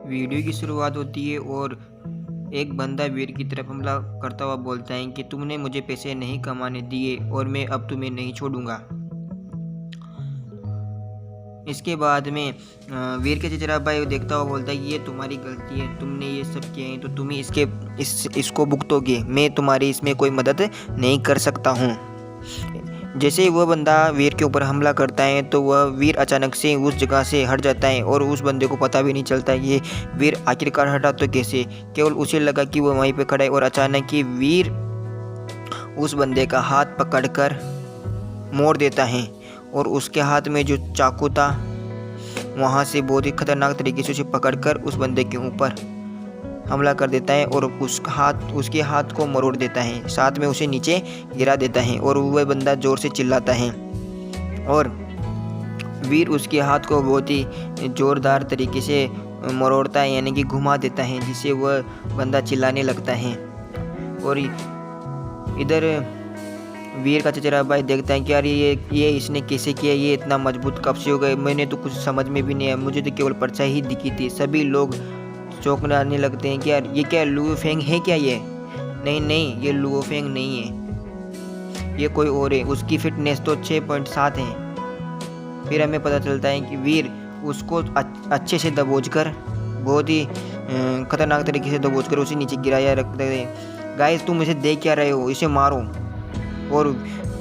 Video की शुरुआत होती है और एक बंदा वीर की तरफ हमला करता हुआ बोलता है कि तुमने मुझे पैसे नहीं कमाने दिए और मैं अब तुम्हें नहीं छोड़ूंगा। इसके बाद में वीर के चचेरा भाई देखता हुआ बोलता है कि ये तुम्हारी गलती है, तुमने ये सब किया है तो तुम ही इसको भुगतोगे, मैं तुम्हारी इसमें कोई मदद नहीं कर सकता हूँ। जैसे ही वह बंदा वीर के ऊपर हमला करता है तो वह वीर अचानक से उस जगह से हट जाता है और उस बंदे को पता भी नहीं चलता ये वीर आखिरकार हटा तो कैसे। केवल उसे लगा कि वह वहीं पे खड़ा है और अचानक ही वीर उस बंदे का हाथ पकड़कर मोड़ देता है और उसके हाथ में जो चाकू था वहाँ से बहुत ही खतरनाक तरीके से उसे पकड़कर उस बंदे के ऊपर हमला कर देता है और उसके हाथ को मरोड़ देता है, साथ में उसे नीचे गिरा देता है और वह बंदा ज़ोर से चिल्लाता है और वीर उसके हाथ को बहुत ही ज़ोरदार तरीके से मरोड़ता है, यानी कि घुमा देता है, जिससे वह बंदा चिल्लाने लगता है। और इधर वीर का चचेरा भाई देखता है कि यार ये इसने कैसे किया, ये इतना मजबूत कब से हो गए, मैंने तो कुछ समझ में भी नहीं आया, मुझे तो केवल परछाई ही दिखी थी। सभी लोग चौंकने आने लगते हैं कि यार ये क्या लुओ फेंग है क्या ये? नहीं, ये लुओ फेंग नहीं है, ये कोई और है। उसकी फिटनेस तो 6.7 है। फिर हमें पता चलता है कि वीर उसको अच्छे से दबोचकर, बहुत ही खतरनाक तरीके से दबोचकर उसे नीचे गिराया रखते हैं। गाइस तुम इसे देख क्या रहे हो, इसे मारो। और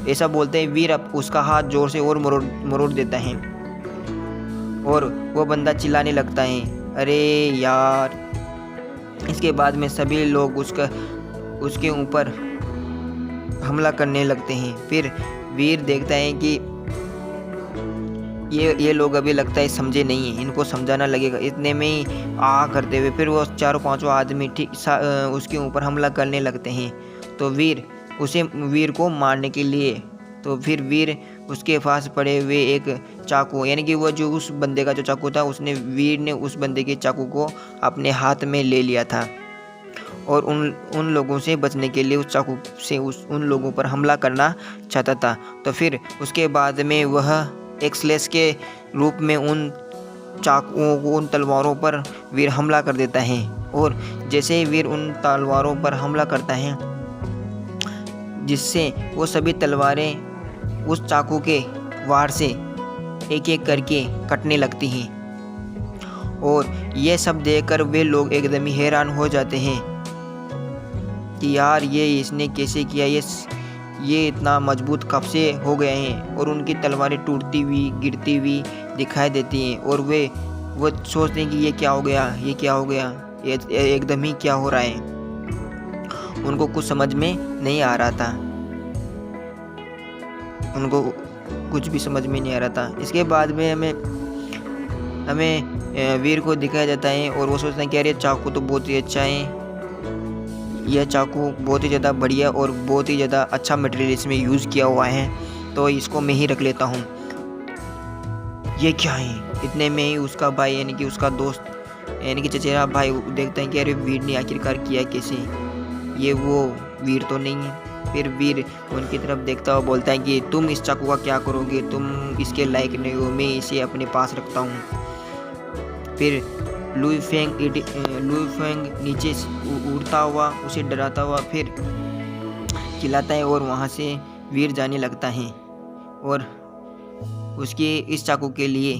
ऐसा बोलते हैं वीर अब उसका हाथ जोर से और मरोड़ देता है और वो बंदा चिल्लाने लगता है, अरे यार। इसके बाद में सभी लोग उसके ऊपर हमला करने लगते हैं। फिर वीर देखता है कि ये लोग अभी लगता है समझे नहीं है, इनको समझाना लगेगा। इतने में ही करते हुए फिर वो चारों पांचों आदमी ठीक उसके ऊपर हमला करने लगते हैं। तो वीर को मारने के लिए तो फिर वीर उसके पास पड़े हुए एक चाकू, यानी कि वो जो उस बंदे का जो चाकू था, वीर ने उस बंदे के चाकू को अपने हाथ में ले लिया था और उन लोगों से बचने के लिए उस चाकू से उन लोगों पर हमला करना चाहता था। तो फिर उसके बाद में वह एक स्लेश के रूप में उन चाकुओं को, उन तलवारों पर वीर हमला कर देता है। और जैसे ही वीर उन तलवारों पर हमला करता है, जिससे वो सभी तलवारें उस चाकू के वार से एक एक करके कटने लगती हैं। और ये सब देखकर वे लोग एकदम ही हैरान हो जाते हैं कि यार ये इसने कैसे किया, ये इतना मजबूत कब से हो गए हैं। और उनकी तलवारें टूटती हुई, गिरती हुई दिखाई देती हैं और वो सोचते हैं कि ये क्या हो गया, ये एकदम ही क्या हो रहा है। उनको कुछ समझ में नहीं आ रहा था, उनको कुछ भी समझ में नहीं आ रहा था। इसके बाद में हमें वीर को दिखाया जाता है और वो सोचते हैं कि यार ये चाकू तो बहुत ही अच्छा है, यह चाकू बहुत ही ज़्यादा बढ़िया और बहुत ही ज़्यादा अच्छा मटेरियल इसमें यूज़ किया हुआ है, तो इसको मैं ही रख लेता हूँ। ये क्या है? इतने में ही उसका भाई, यानी कि उसका दोस्त, यानी कि चचेरा भाई देखता है कि अरे वीर ने आखिरकार किया कैसे, ये वो वीर तो नहीं है। फिर वीर उनकी तरफ देखता हुआ बोलता है कि तुम इस चाकू का क्या करोगे, तुम इसके लायक नहीं हो, मैं इसे अपने पास रखता हूँ। फिर लुई फेंग नीचे उड़ता हुआ, उसे डराता हुआ फिर चिल्लाता है और वहाँ से वीर जाने लगता है और उसके इस चाकू के लिए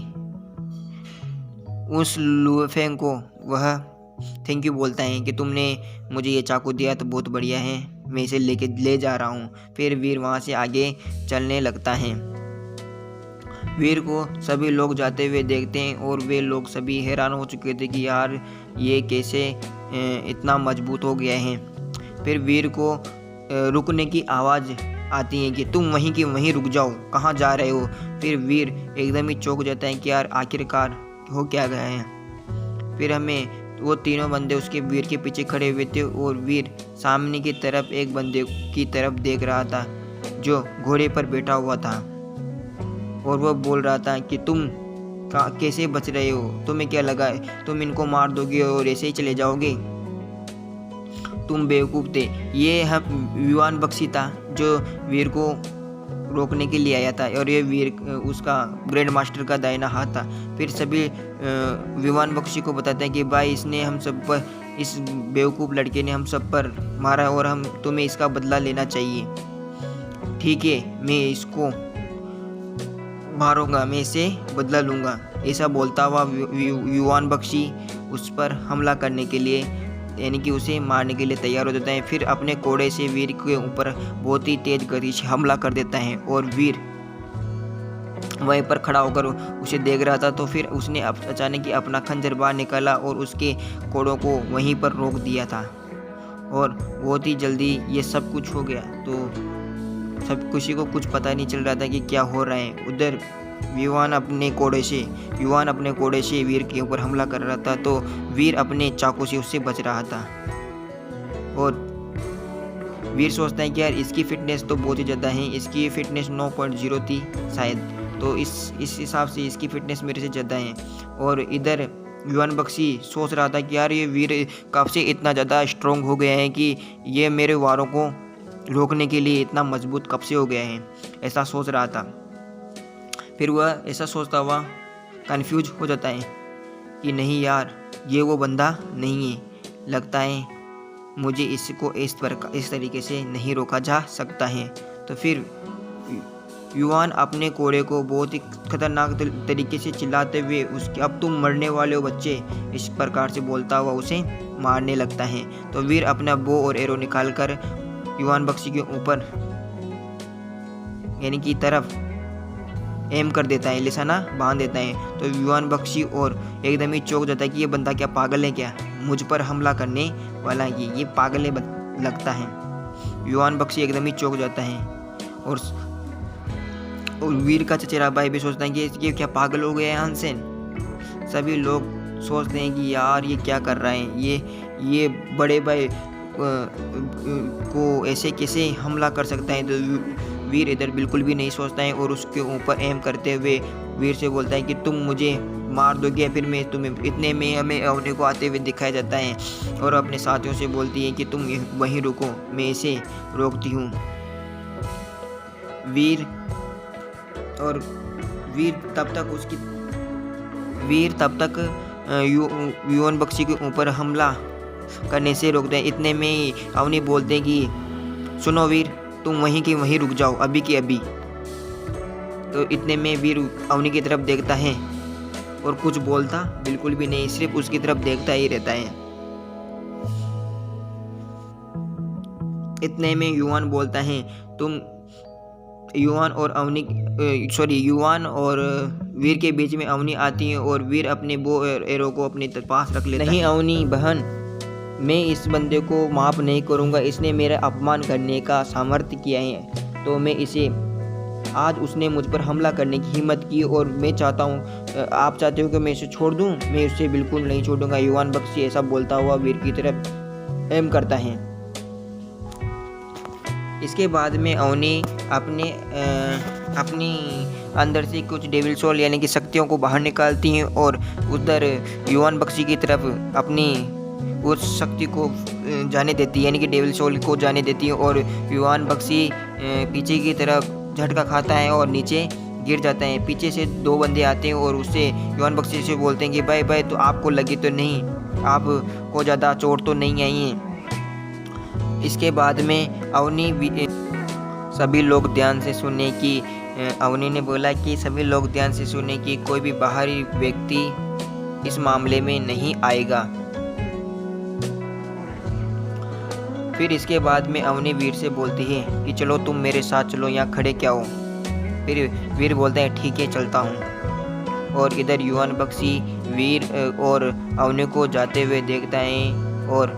उस लुई फेंग को वह थैंक यू बोलता है कि तुमने मुझे ये चाकू दिया तो बहुत बढ़िया है, मैं इसे ले जा रहा हूँ। फिर वीर वहाँ से आगे चलने लगता है। वीर को सभी लोग जाते हुए देखते हैं और वे लोग सभी हैरान हो चुके थे कि यार ये कैसे इतना मजबूत हो गया है। फिर वीर को रुकने की आवाज़ आती है कि तुम वहीं की वहीं रुक जाओ, कहाँ जा रहे हो। फिर वीर एकदम ही चौंक जाता है कि यार आखिरकार हो क्या गया है। फिर हमें वो तीनों बंदे उसके वीर के पीछे खड़े हुए थे और वीर सामने की तरफ एक बंदे की तरफ देख रहा था जो घोड़े पर बैठा हुआ था और वह बोल रहा था कि तुम कैसे बच रहे हो, तुम्हें क्या लगा तुम इनको मार दोगे और ऐसे ही चले जाओगे, तुम बेवकूफ़ थे। ये हम युवान बख्शी था जो वीर को रोकने के लिए आया था और ये वीर उसका ग्रैंड मास्टर का दाहिना हाथ था। फिर सभी विवान बख्शी को बताते हैं कि भाई इसने हम सब पर, इस बेवकूफ़ लड़के ने हम सब पर मारा और हम तुम्हें इसका बदला लेना चाहिए। ठीक है, मैं इसको मारूंगा, मैं इसे बदला लूँगा। ऐसा बोलता हुआ युवान बख्शी उस पर हमला करने के लिए, यानी कि उसे मारने के लिए तैयार हो जाता है। फिर अपने कोड़े से वीर के ऊपर बहुत ही तेज गति से हमला कर देता है और वीर वहीं पर खड़ा होकर उसे देख रहा था। तो फिर उसने अचानक ही अपना खंजर बाहर निकाला और उसके कोड़ों को वहीं पर रोक दिया था और बहुत ही जल्दी ये सब कुछ हो गया। तो सब किसी को कुछ पता नहीं चल रहा था कि क्या हो रहा है। उधर युवान अपने कोड़े से वीर के ऊपर हमला कर रहा था, तो वीर अपने चाकू से उससे बच रहा था। और वीर सोचता है कि यार इसकी फिटनेस तो बहुत ही ज़्यादा है, इसकी फिटनेस 9.0 थी शायद, तो इस हिसाब से इसकी फिटनेस मेरे से ज़्यादा है। और इधर युवान बख्शी सोच रहा था कि यार ये वीर कब से इतना ज़्यादा स्ट्रॉन्ग हो गया है कि ये मेरे वारों को रोकने के लिए इतना मजबूत कब से हो गया है, ऐसा सोच रहा था। फिर वह ऐसा सोचता हुआ कंफ्यूज हो जाता है कि नहीं यार, ये वो बंदा नहीं है, लगता है मुझे इसको इस तरीके से नहीं रोका जा सकता है। तो फिर युवान अपने कोड़े को बहुत ही खतरनाक तरीके से चिल्लाते हुए उसके अब तुम मरने वाले हो बच्चे, इस प्रकार से बोलता हुआ उसे मारने लगता है। तो वीर अपना बो और एरो निकालकर युवान बख्शी के ऊपर यानी कि तरफ एम कर देता है, निशाना बांध देता है। तो युवान बख्शी और एकदम ही चौंक जाता है कि ये बंदा क्या पागल है क्या, मुझ पर हमला करने वाला है, ये पागल है लगता है। युवान बख्शी एकदम ही चौंक जाता है और वीर का चचेरा भाई भी सोचता है कि ये क्या पागल हो गया है हंसेन। सभी लोग सोचते हैं कि यार ये क्या कर रहा है, ये बड़े भाई को ऐसे कैसे हमला कर सकता है। तो वीर इधर बिल्कुल भी नहीं सोचता है और उसके ऊपर एम करते हुए वीर से बोलता है कि तुम मुझे मार दोगे फिर मैं तुम्हें। इतने में हमें अवनी को आते हुए दिखाया जाता है और अपने साथियों से बोलती है कि तुम वहीं रुको, मैं इसे रोकती हूँ। वीर तब तक युवान बख्शी के ऊपर हमला करने से रोकते हैं। इतने में अवनी बोलते हैं कि सुनो वीर, तुम वहीं की वहीं रुक जाओ, अभी की अभी। तो इतने में वीर अवनी की तरफ देखता है और कुछ बोलता बिल्कुल भी नहीं, सिर्फ उसकी तरफ देखता ही रहता है। इतने में युवान बोलता है युवान और वीर के बीच में अवनी आती है और वीर अपने बो एरो को अपने पास रख लेता है। नहीं अवनी बहन, मैं इस बंदे को माफ़ नहीं करूंगा, इसने मेरा अपमान करने का सामर्थ्य किया है, तो मैं इसे आज उसने मुझ पर हमला करने की हिम्मत की और मैं चाहता हूँ, आप चाहते हो कि मैं इसे छोड़ दूँ, मैं उसे बिल्कुल नहीं छोड़ूंगा। युवान बख्शी ऐसा बोलता हुआ वीर की तरफ एम करता है। इसके बाद में अवनी अपनी अंदर से कुछ डेविल सोल यानी कि शक्तियों को बाहर निकालती हैं और उधर युवान बख्शी की तरफ अपनी उस शक्ति को जाने देती है, यानी कि डेविल सोल को जाने देती है और युवान बख्शी पीछे की तरफ झटका खाता है और नीचे गिर जाता है। पीछे से दो बंदे आते हैं और उससे युवान बख्शी से बोलते हैं कि भाई तो आपको लगी तो नहीं, आपको ज़्यादा चोट तो नहीं आई है। इसके बाद में अवनी सभी लोग ध्यान से सुने कि अवनी ने बोला कि सभी लोग ध्यान से सुने कि कोई भी बाहरी व्यक्ति इस मामले में नहीं आएगा। फिर इसके बाद में अवनी वीर से बोलती है कि चलो तुम मेरे साथ चलो, यहाँ खड़े क्या हो। फिर वीर बोलते हैं ठीक है चलता हूँ। और इधर युवान बख्शी वीर और अवनी को जाते हुए देखता है और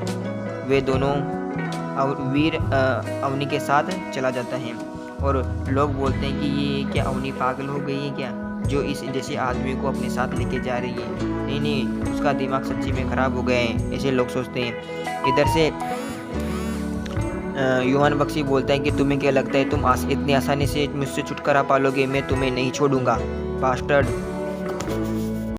वे दोनों वीर अवनी के साथ चला जाता है। और लोग बोलते हैं कि ये क्या अवनी पागल हो गई है क्या, जो इस जैसे आदमी को अपने साथ लेके जा रही है। नहीं, उसका दिमाग सच्ची में ख़राब हो गया है, ऐसे लोग सोचते हैं। इधर से युवान बख्शी बोलता है कि तुम्हें क्या लगता है तुम इतनी आसानी से मुझसे छुटकारा पालोगे, मैं तुम्हें नहीं छोड़ूंगा बास्टर्ड।